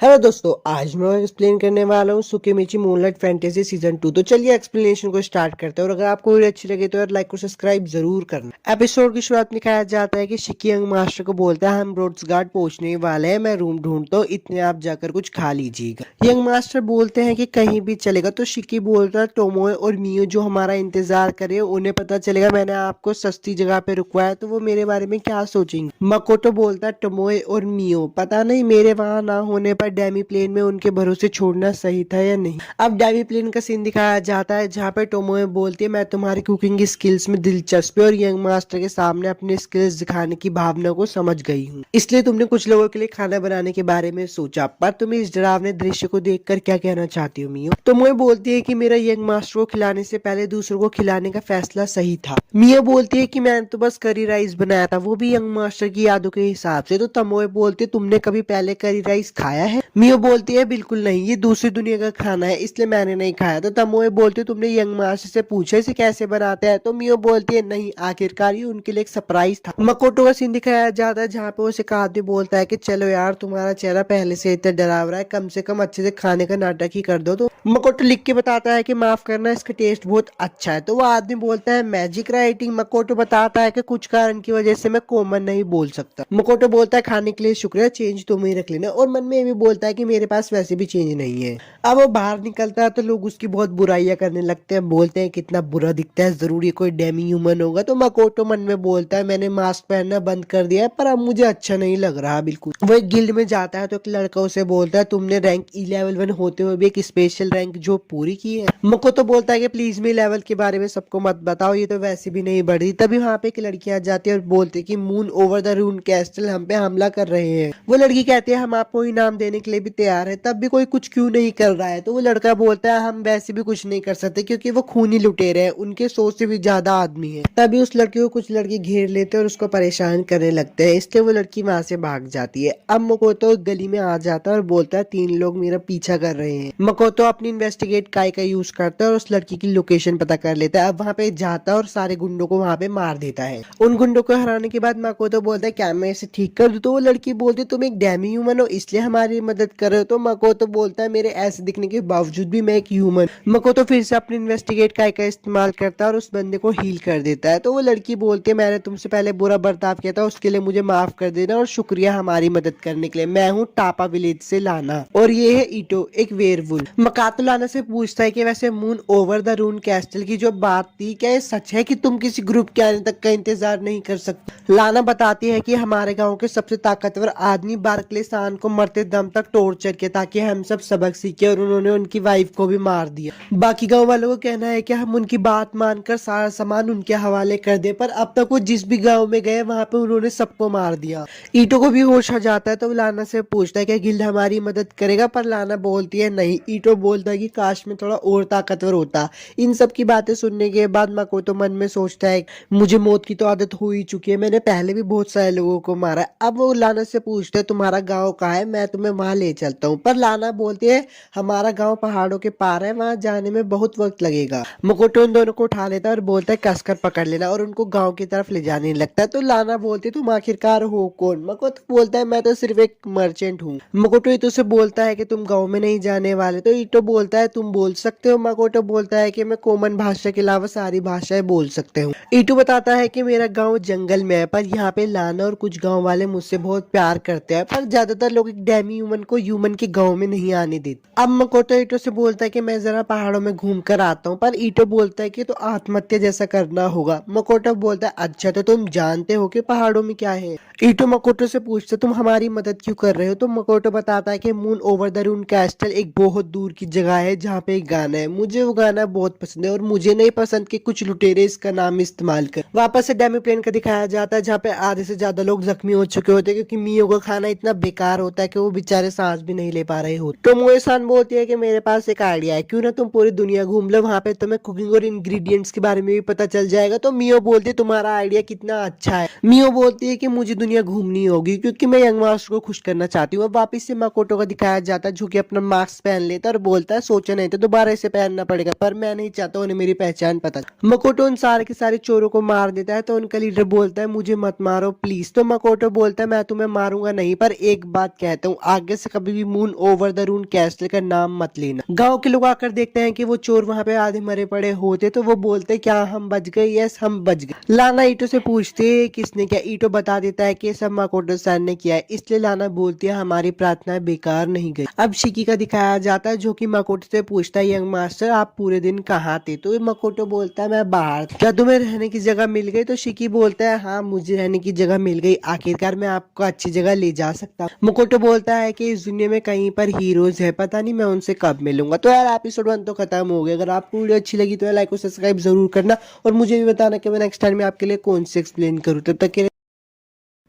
Hello दोस्तों, आज मैं एक्सप्लेन करने वाला हूँ सुकेमिची मूनलाइट फैंटेसी सीजन 2। तो चलिए एक्सप्लेनेशन को स्टार्ट करते हैं। और अगर आपको वीडियो अच्छी लगे तो यार लाइक और सब्सक्राइब जरूर करना। एपिसोड की शुरुआत में दिखाया जाता है कि शिकी यंग मास्टर को बोलता है हम रोड्स गार्ड पहुंचने वाले हैं, मैं रूम ढूंढता हूँ, इतने आप जाकर कुछ खा लीजिएगा। यंग मास्टर बोलते हैं कि कहीं भी चलेगा। तो शिकी बोलता है टोमोए और मियो जो हमारा इंतजार करे उन्हें पता चलेगा मैंने आपको सस्ती जगह पे रुकवाया तो वो मेरे बारे में क्या सोचेंगे। मकोटो बोलता है टोमोए और मियो पता नहीं मेरे वहां ना होने पर डेमी प्लेन में उनके भरोसे छोड़ना सही था या नहीं। अब डेमी प्लेन का सीन दिखाया जाता है जहाँ पे टोमोए बोलती है मैं तुम्हारी कुकिंग स्किल्स में दिलचस्पी और यंग मास्टर के सामने अपने स्किल्स दिखाने की भावना को समझ गई हूँ, इसलिए तुमने कुछ लोगों के लिए खाना बनाने के बारे में सोचा। पर तुम इस डरावने दृश्य को देखकर क्या कहना चाहती हो मियो? टोमोए बोलती है कि मेरा यंग मास्टर को खिलाने से पहले दूसरों को खिलाने का फैसला सही था। मियो बोलती है कि मैंने तो बस करी राइस बनाया था, वो भी यंग मास्टर की यादों के हिसाब से। तो टोमोए बोलती है तुमने कभी पहले करी राइस खाया है? मियो बोलती है बिल्कुल नहीं, ये दूसरी दुनिया का खाना है इसलिए मैंने नहीं खाया। तो टोमोए बोलती है तुमने यंग मास्टर से पूछा इसे कैसे बनाते हैं? तो मियो बोलती है नहीं, आखिरकार ये उनके लिए एक सरप्राइज था। मकोटो का सीन दिखाया जाता है जहाँ पे उसे एक आदमी बोलता है कि चलो यार तुम्हारा चेहरा पहले से इतना डरावना है, कम से कम अच्छे से खाने का नाटक ही कर दो। तो मकोटो लिख के बताता है कि माफ करना इसका टेस्ट बहुत अच्छा है। तो वो आदमी बोलता है मैजिक राइटिंग। मकोटो बताता है कि कुछ कारण की वजह से मैं कॉमन नहीं बोल सकता। मकोटो बोलता है खाने के लिए शुक्रिया, चेंज तुम ही रख लेना। और मन में ये भी बोलता है कि मेरे पास वैसे भी चेंज नहीं है। अब वो बाहर निकलता है तो लोग उसकी बहुत बुराइयां करने लगते हैं, बोलते हैं कितना बुरा दिखता है, जरूर ये कोई डेमी ह्यूमन होगा। तो मकोटो मन में बोलता है मैंने मास्क पहनना बंद कर दिया है पर अब मुझे अच्छा नहीं लग रहा बिल्कुल। वो एक गिल्ड में जाता है तो एक लड़का उसे बोलता है तुमने रैंक लेवल 1 होते हुए भी एक स्पेशल रैंक जो पूरी की है। मकोटो बोलता है कि प्लीज मेरे लेवल के बारे में सबको मत बताओ, ये तो वैसे भी नहीं बढ़ रही। तभी वहां पे एक लड़की आ जाती है और बोलती है कि मून ओवर द रून कैस्टल हम पे हमला कर रहे हैं। वो लड़की कहती है हम आपको इनाम देने के लिए भी तैयार है, तब भी कोई कुछ क्यों नहीं कर रहा है? तो वो लड़का बोलता है हम वैसे भी कुछ नहीं कर सकते क्योंकि वो खूनी लुटेरे हैं, उनके 100 से भी ज्यादा आदमी है। तभी उस लड़की को कुछ लड़के घेर लेते हैं और उसको परेशान करने लगते हैं, इसलिए वो लड़की वहां से भाग जाती है। अब मकोतो गली में आ जाता है और बोलता है 3 लोग मेरा पीछा कर रहे हैं। मकोतो अपनी इन्वेस्टिगेट काय का यूज करता है और उस लड़की की लोकेशन पता कर लेता है। अब वहाँ पे जाता है और सारे गुंडों को वहाँ पे मार देता है। उन गुंडों को हराने के बाद मकोतो बोलता है क्या मैं इसे ठीक कर दूं? तो वो लड़की बोलती है तुम एक डेमी ह्यूमन हो इसलिए हमारी मदद कर रहे हो? तो मकोतो बोलता है मेरे ऐसे दिखने के बावजूद भी मैं एक ह्यूमन। मकोतो फिर से अपनी इन्वेस्टिगेट काय का इस्तेमाल करता है और उस बंदे को हील कर देता है। तो वो लड़की बोलती है मैंने तुमसे पहले बुरा बर्ताव किया था, उसके लिए मुझे माफ कर देना और शुक्रिया हमारी मदद करने के लिए। मैं हूँ टापा विलेज से लाना और ये है ईटो एक वेयरवुल्फ। मकातो लाना से पूछता है कि वैसे मून ओवर द रून कैस्टल की जो बात थी क्या ये सच है कि तुम किसी ग्रुप के आने तक का इंतजार नहीं कर सकते? लाना बताती है कि हमारे गांव के सबसे ताकतवर आदमी बार्कले सान को मरते दम तक टॉर्चर किया ताकि हम सब सबक सीखे और उन्होंने उनकी वाइफ को भी मार दिया। बाकी गांव वालों को कहना है कि हम उनकी बात मानकर सारा सामान उनके हवाले कर दे, पर अब तक वो जिस भी गांव में गए वहां पे उन्होंने सबको मार दिया। ईटो को भी होश आ जाता है तो वो लाना से पूछता है कि गिल्ड हमारी मदद करेगा, पर लाना बोलती है नहीं। ईटो बोलता है कि काश में थोड़ा और ताकतवर होता। इन सब की बातें सुनने के बाद मकोतो मन में सोचता है मुझे मौत की तो आदत हो ही चुकी है, मैंने पहले भी बहुत सारे लोगों को मारा। अब वो लाना से पूछते है तुम्हारा गाँव कहाँ है, मैं तुम्हें वहां ले चलता हूँ। पर लाना बोलती है हमारा गांव पहाड़ों के पार है, वहां जाने में बहुत वक्त लगेगा। मकोटो उन दोनों को उठा लेता है और बोलता है कसकर पकड़ लेना और उनको गांव की तरफ ले जाने लगता है। तो लाना बोलती है तुम आखिरकार हो कौन? मकोटो बोलता है मैं तो सिर्फ एक मर्चेंट हूँ। मकोटो ईटो से बोलता है कि तुम गाँव में नहीं जाने वाले। तो ईटो बोलता है तुम बोल सकते हो। मकोटो बोलता है कि मैं कॉमन भाषा के अलावा सारी भाषाएं बोल सकते हूँ। ईटो बताता है कि मेरा गाँव जंगल में है, पर यहाँ पे लाना और कुछ गाँव वाले मुझसे बहुत प्यार करते हैं, पर ज्यादातर लोग एक डेमी ह्यूमन को ह्यूमन के गाँव में नहीं आने देते। अब मकोटो ईटो से बोलता है कि मैं जरा पहाड़ों में घूम कर आता हूँ, पर ईटो बोलता है कि तो आत्महत्या जैसा करना होगा। मकोटो बोलता है अच्छा तो तुम जानते हो कि पहाड़ों में क्या है? ईटो मकोटो से पूछता तुम हमारी मदद क्यों कर रहे हो? तो मकोटो बताता है कि मून ओवर द रून कैस्टल एक बहुत दूर की जगह है जहाँ पे एक गाना है, मुझे वो गाना बहुत पसंद है और मुझे नहीं पसंद कि कुछ लुटेरे इसका नाम इस्तेमाल कर। वापस से डेमी प्लेन का दिखाया जाता है जहाँ पे आधे से ज्यादा लोग जख्मी हो चुके होते हैं क्योंकि मियो का खाना इतना बेकार होता है कि वो बेचारे सांस भी नहीं ले पा रहे हो। तो मोए-सान बोलती है कि मेरे पास एक आइडिया है, क्यों ना तुम पूरी दुनिया घूम लो, वहाँ पे तुम्हें कुकिंग और इंग्रेडिएंट्स के बारे में भी पता चल जाएगा। तो मियो बोलती है तुम्हारा आइडिया कितना अच्छा है। मियो बोलती है कि मुझे दुनिया घूमनी होगी क्योंकि मैं यंग मास्टर को खुश करना चाहती हूँ। अब वापिस से मकोटो का दिखाया जाता है जो कि अपना मास्क पहन लेता है और बोलता है सोचा नहीं तो दोबारा इसे पहनना पड़ेगा, पर मैं नहीं चाहता उन्हें मेरी पहचान पता। मकोटो उन सारे के सारे चोरों को मार देता है तो उनका लीडर बोलता है मुझे मत मारो प्लीज। तो मकोटो बोलता है मैं तुम्हें मारूंगा नहीं, पर एक बात कहता हूँ आगे से कभी भी मून ओवर द रून कैसल का नाम मत लेना। गांव के लोग आकर देखते हैं कि वो चोर वहां पे आधे मरे पड़े होते तो वो बोलते क्या हम बच गए? यस हम बच गए। लाना ईटो से पूछते किसने किया। ईटो बता देता है कि सब माकोटो सान ने किया है। इसलिए लाना बोलती है हमारी प्रार्थना बेकार नहीं गई। अब शिकी का दिखाया जाता है जो कि माकोटो से पूछता है यंग मास्टर आप पूरे दिन कहाँ थे? तो माकोटो बोलता है मैं बाहर था। क्या तुम्हें रहने की जगह मिल गई? तो शिकी बोलता है हाँ मुझे रहने की जगह मिल गई, आखिरकार मैं आपको अच्छी जगह ले जा सकता हूँ। माकोटो बोलता है कि इस दुनिया में कहीं पर हीरोज है, पता नहीं मैं उनसे कब मिलूंगा। तो यार एपिसोड 1 तो खत्म हो गया। अगर आपको वीडियो अच्छी लगी तो लाइक और सब्सक्राइब जरूर करना और मुझे भी बताना कि मैं नेक्स्ट टाइम में आपके लिए कौन से एक्सप्लेन करूँ। तब तक के लिए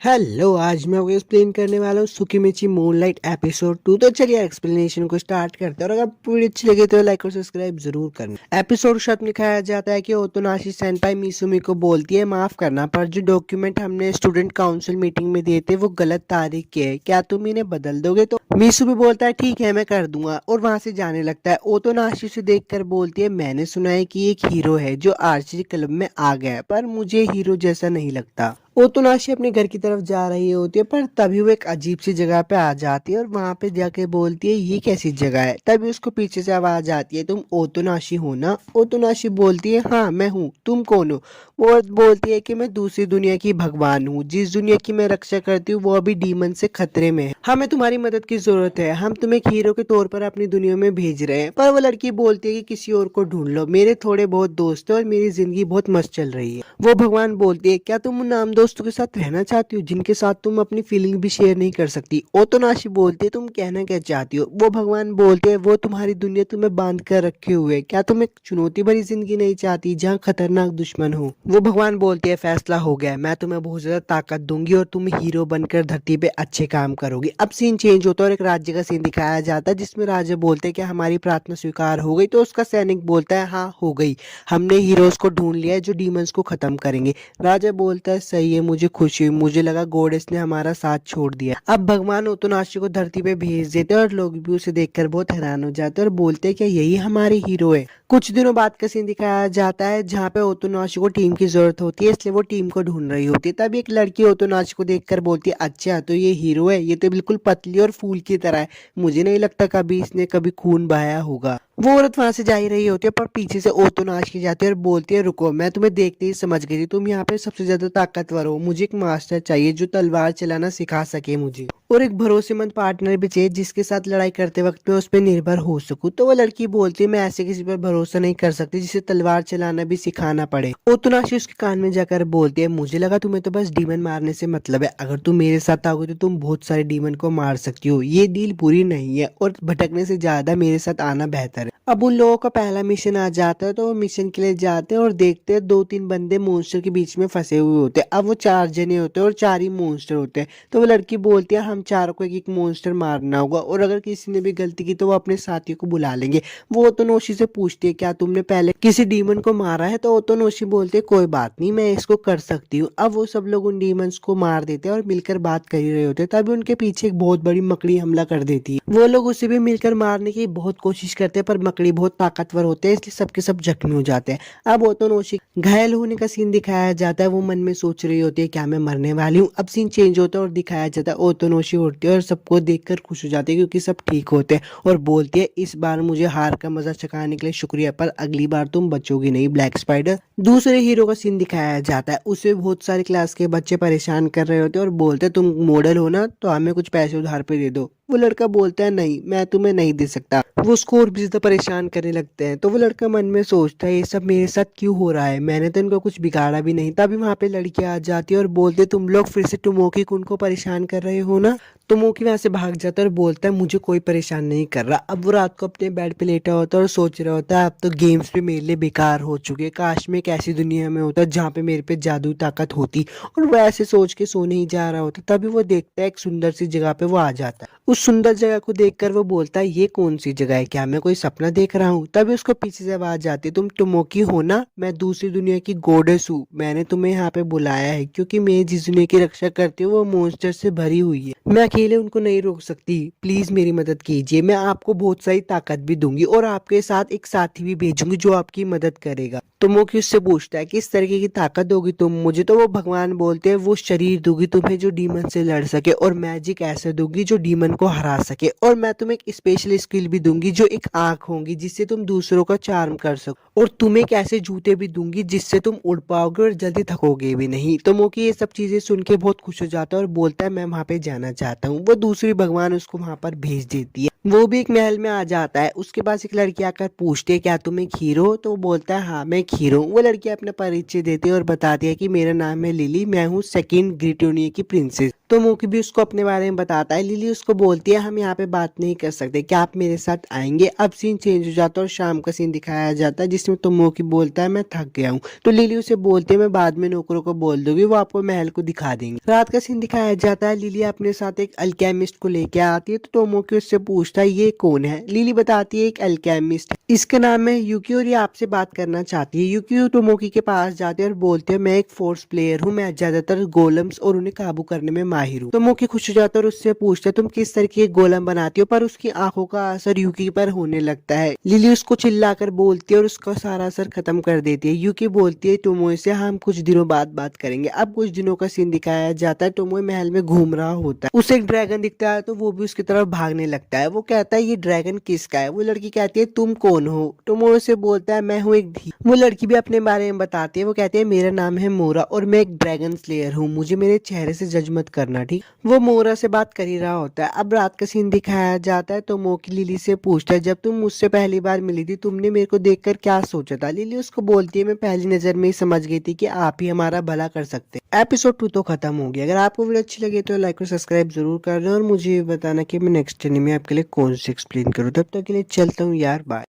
हेलो, आज मैं आपको एक्सप्लेन करने वाला हूँ सुकीमिची मूनलाइट एपिसोड 2। तो चलिए एक्सप्लेनेशन को स्टार्ट करते हैं और अगर आपको वीडियो अच्छी लगे तो लाइक और सब्सक्राइब जरूर करना। एपिसोड शॉट में दिखाया जाता है कि ओतोनाशी सेनपाई मिसुमी को बोलती है माफ करना पर जो डॉक्यूमेंट हमने स्टूडेंट काउंसिल मीटिंग में दिए थे वो गलत तारीख के है, क्या तुम इन्हें बदल दोगे? तो मिसुमी बोलता है ठीक है मैं कर दूंगा और वहां से जाने लगता है। ओतोनाशी से देखकर बोलती है मैंने सुना है कि एक हीरो है जो आर्चरी क्लब में आ गया है पर मुझे हीरो जैसा नहीं लगता। ओतोनाशी अपने घर की तरफ जा रही होती है पर तभी वो एक अजीब सी जगह पे आ जाती है और वहां पे जाके बोलती है ये कैसी जगह है। तभी उसको पीछे से आवाज आती है तुम ओतोनाशी हो ना? ओतोनाशी बोलती है हाँ मैं हूँ, तुम कौन हो? वो बोलती है कि मैं दूसरी दुनिया की भगवान हूँ, जिस दुनिया की मैं रक्षा करती हूँ वो अभी डीमन से खतरे में है, हमें तुम्हारी मदद की जरूरत है, हम तुम्हें एक हीरो के तौर पर अपनी दुनिया में भेज रहे हैं। पर वो लड़की बोलती है कि किसी और को ढूंढ लो, मेरे थोड़े बहुत दोस्त है और मेरी जिंदगी बहुत मस्त चल रही है। वो भगवान बोलती है क्या तुम उन नाम दोस्तों के साथ रहना चाहती हो जिनके साथ तुम अपनी फीलिंग भी शेयर नहीं कर सकती? ओतोनाशी बोलती है तुम कहना क्या चाहती हो? वो भगवान बोलते हैं वो तुम्हारी दुनिया तुम्हें बांध कर रखे हुए है, क्या तुम एक चुनौती भरी जिंदगी नहीं चाहती जहाँ खतरनाक दुश्मन हो? वो भगवान बोलती है फैसला हो गया, मैं तुम्हें बहुत ज्यादा ताकत दूंगी और तुम हीरो बनकर धरती पे अच्छे काम करोगी। अब सीन चेंज होता है और एक राज्य का सीन दिखाया जाता है जिसमें राजा बोलते हैं कि हमारी प्रार्थना स्वीकार हो गई। तो उसका सैनिक बोलता है हाँ हो गई, हमने हीरोज को ढूंढ लिया है जो डीमंस को खत्म करेंगे। राजा बोलता है सही है, मुझे खुशी हुई, मुझे लगा गॉडेस ने हमारा साथ छोड़ दिया। अब भगवान ओतोनाशी को धरती पे भेज देते हैं और लोग भी उसे देखकर बहुत हैरान हो जाते हैं और बोलते हैं कि यही हमारे हीरो है। कुछ दिनों बाद का सीन दिखाया जाता है जहाँ पे ओतोनाशी को टीम की जरूरत होती है इसलिए वो टीम को ढूंढ रही होती है। तभी एक लड़की ओतोनाशी को देखकर बोलती है अच्छा तो ये हीरो है, ये तो बिल्कुल पतली और फूल की तरह है, मुझे नहीं लगता कभी इसने कभी खून बहाया होगा। वो औरत वहां से जा ही रही होती है पर पीछे से ओतोनाशी जाती है और बोलती है रुको, मैं तुम्हें देखते ही समझ गई थी, तुम यहाँ पे सबसे ज्यादा ताकतवर हो, मुझे एक मास्टर चाहिए जो तलवार चलाना सिखा सके मुझे, और एक भरोसेमंद पार्टनर भी चाहिए जिसके साथ लड़ाई करते वक्त मैं उस पर निर्भर हो सकूं। तो वो लड़की बोलती है मैं ऐसे किसी पर भरोसा नहीं कर सकती जिसे तलवार चलाना भी सिखाना पड़े। ओतोनाशी उसके कान में जाकर बोलती है मुझे लगा तुम्हें तो बस डीमन मारने से मतलब है, अगर तुम मेरे साथ आओगे तो तुम बहुत सारे डीमन को मार सकती हो, ये डील बुरी नहीं है और भटकने से ज्यादा मेरे साथ आना बेहतर है। अब उन लोगों का पहला मिशन आ जाता है तो वो मिशन के लिए जाते हैं और देखते हैं 2-3 बंदे मॉन्स्टर के बीच में फंसे हुए होते हैं। अब वो 4 जने होते हैं और 4 ही मॉन्स्टर होते हैं। तो वो लड़की बोलती है हम चारों को एक एक मॉन्स्टर मारना होगा और अगर किसी ने भी गलती की तो वो अपने साथियों को बुला लेंगे। वो ओतोनोशी से पूछती है क्या तुमने पहले किसी डीमन को मारा है? तो ओतोनोशी बोलते है कोई बात नहीं, मैं इसको कर सकती हूँ। अब वो सब लोग उन डीमंस को मार देते हैं और मिलकर बात कर ही रहे होते हैं तभी उनके पीछे एक बहुत बड़ी मकड़ी हमला कर देती है। वो लोग उसे भी मिलकर मारने की बहुत कोशिश करते हैं पर मकड़ी बहुत ताकतवर होते हैं इसलिए सबके सब जख्मी हो जाते हैं। अब ओतोनोशी घायल होने का सीन दिखाया जाता है, वो मन में सोच रही होती है क्या मैं मरने वाली हूँ। अब सीन चेंज होता है और दिखाया जाता है ओतोनोशी उठती है और सबको देखकर खुश हो जाती है क्योंकि सब ठीक होते हैं और बोलती है इस बार मुझे हार का मजा चखाने के लिए शुक्रिया पर अगली बार तुम बचोगी नहीं ब्लैक स्पाइडर। दूसरे हीरो का सीन दिखाया जाता है, उसे बहुत सारे क्लास के बच्चे परेशान कर रहे होते हैं और बोलते हैं तुम मॉडल हो ना तो हमें कुछ पैसे उधार पे दे दो। वो लड़का बोलता है नहीं मैं तुम्हें नहीं दे सकता। वो उसको और भी ज्यादा परेशान करने लगते हैं तो वो लड़का मन में सोचता है ये सब मेरे साथ क्यों हो रहा है, मैंने तो इनको कुछ बिगाड़ा भी नहीं। तभी वहां पे लड़की आ जाती है और बोलते तुम लोग फिर से टोमोकी कुन को परेशान कर रहे हो ना? टोमोकी वहां से भाग जाता है और बोलता है मुझे कोई परेशान नहीं कर रहा। अब वो रात को अपने बेड पे लेटा होता है और सोच रहा होता है अब तो गेम्स भी मेरे लिए बेकार हो चुके, काश मैं एक ऐसी दुनिया में होता जहाँ पे मेरे पे जादू ताकत होती। और वो ऐसे सोच के सोने ही जा रहा होता तभी वो देखता है एक सुंदर सी जगह पे वो आ जाता है। उस सुंदर जगह को देखकर वो बोलता है ये कौन सी जगह है, क्या मैं कोई सपना देख रहा हूँ? तभी उसको पीछे से आवाज आती है तुम टोमोकी हो ना? मैं दूसरी दुनिया की गॉडेस हूँ, मैंने तुम्हें यहाँ पे बुलाया है क्योंकि मैं जिस दुनिया की रक्षा करती हूँ वो मॉन्स्टर से भरी हुई है, मैं अकेले उनको नहीं रोक सकती, प्लीज मेरी मदद कीजिए। मैं आपको बहुत सारी ताकत भी दूंगी और आपके साथ एक साथी भी भेजूंगी जो आपकी मदद करेगा। तो मोकी उससे पूछता है कि इस तरीके की ताकत दोगी तुम मुझे। तो वो भगवान बोलते हैं वो शरीर दूंगी तुम्हें जो डीमन से लड़ सके, और मैजिक ऐसे दूंगी जो डीमन को हरा सके, और मैं तुम्हें एक स्पेशल स्किल भी दूंगी जो एक आंख होगी जिससे तुम दूसरों का चार्म कर सको, और तुम्हें एक ऐसे जूते भी दूंगी जिससे तुम उड़ पाओगे और जल्दी थकोगे भी नहीं। तो मोकी ये सब चीजें सुन के बहुत खुश हो जाता है और बोलता है मैं वहां पे जाना चाहता हूँ। वो दूसरी भगवान उसको वहां पर भेज देती है। वो भी एक महल में आ जाता है। उसके पास एक लड़की आकर पूछती है क्या तुम एक हीरो हो? तो वो बोलता है हाँ मैं एक हीरो हूँ। वो लड़की अपना परिचय देती है और बताती है कि मेरा नाम है लिली, मैं हूँ सेकंड ग्रिटोनिया की प्रिंसेस। तो मोकी भी उसको अपने बारे में बताता है। लिली उसको बोलती है हम यहाँ पे बात नहीं कर सकते, क्या आप मेरे साथ आएंगे? अब सीन चेंज हो जाता है और शाम का सीन दिखाया जाता है जिसमें तो मोकी बोलता है मैं थक गया हूँ। तो लिली उसे बोलती है मैं बाद में नौकरों को बोल दूंगी, वो आपको महल को दिखा देंगे। रात का सीन दिखाया जाता है। लिली अपने साथ एक अल्केमिस्ट को लेके आती है। तो टोमोकी उससे पूछता है ये कौन है? लिली बताती है एक अल्केमिस्ट, इसका नाम है यूकी और ये आपसे बात करना चाहती है। यूकी टोमोकी के पास जाते हैं और बोलते हैं मैं एक फोर्स प्लेयर हूँ, मैं ज्यादातर गोलम्स और उन्हें काबू करने में माहिर हूँ। टोमोकी खुश हो जाता है और उससे पूछता है तुम किस तरीके के गोलम बनाती हो, पर उसकी आंखों का असर यूकी पर होने लगता है। लिली उसको चिल्लाकर बोलती है और उसका सारा असर खत्म कर देती है। यूकी बोलती है टोमोए से हम कुछ दिनों बाद बात करेंगे। अब कुछ दिनों का सीन दिखाया जाता है। टोमोए महल में घूम रहा होता है, उसे एक ड्रैगन दिखता है तो वो भी उसकी तरफ भागने लगता है। वो कहता है ये ड्रैगन किसका है? वो लड़की कहती है तुम कौन हो? टोमोए से बोलता है मैं हूँ एक धी। वो लड़की भी अपने बारे में बताती है। वो कहती है मेरा नाम है मोरा और मैं एक ड्रैगन स्लेयर हूँ, मुझे मेरे चेहरे से जज मत करना ठीक। वो मोरा से बात कर ही रहा होता है। अब रात का सीन दिखाया जाता है। तो मोकी लिली से पूछता है जब तुम मुझसे पहली बार मिली थी तुमने मेरे को देखकर क्या सोचा था? लिली उसको बोलती है मैं पहली नजर में ही समझ गई थी कि आप ही हमारा भला कर सकते हैं। एपिसोड 2 तो खत्म हो गया। अगर आपको वीडियो अच्छी लगी तो लाइक और सब्सक्राइब जरूर कर लें और मुझे बताना कि मैं नेक्स्ट एनीमे आपके लिए कौन सी एक्सप्लेन करूँ। तब तक के लिए चलता हूँ यार, बाय।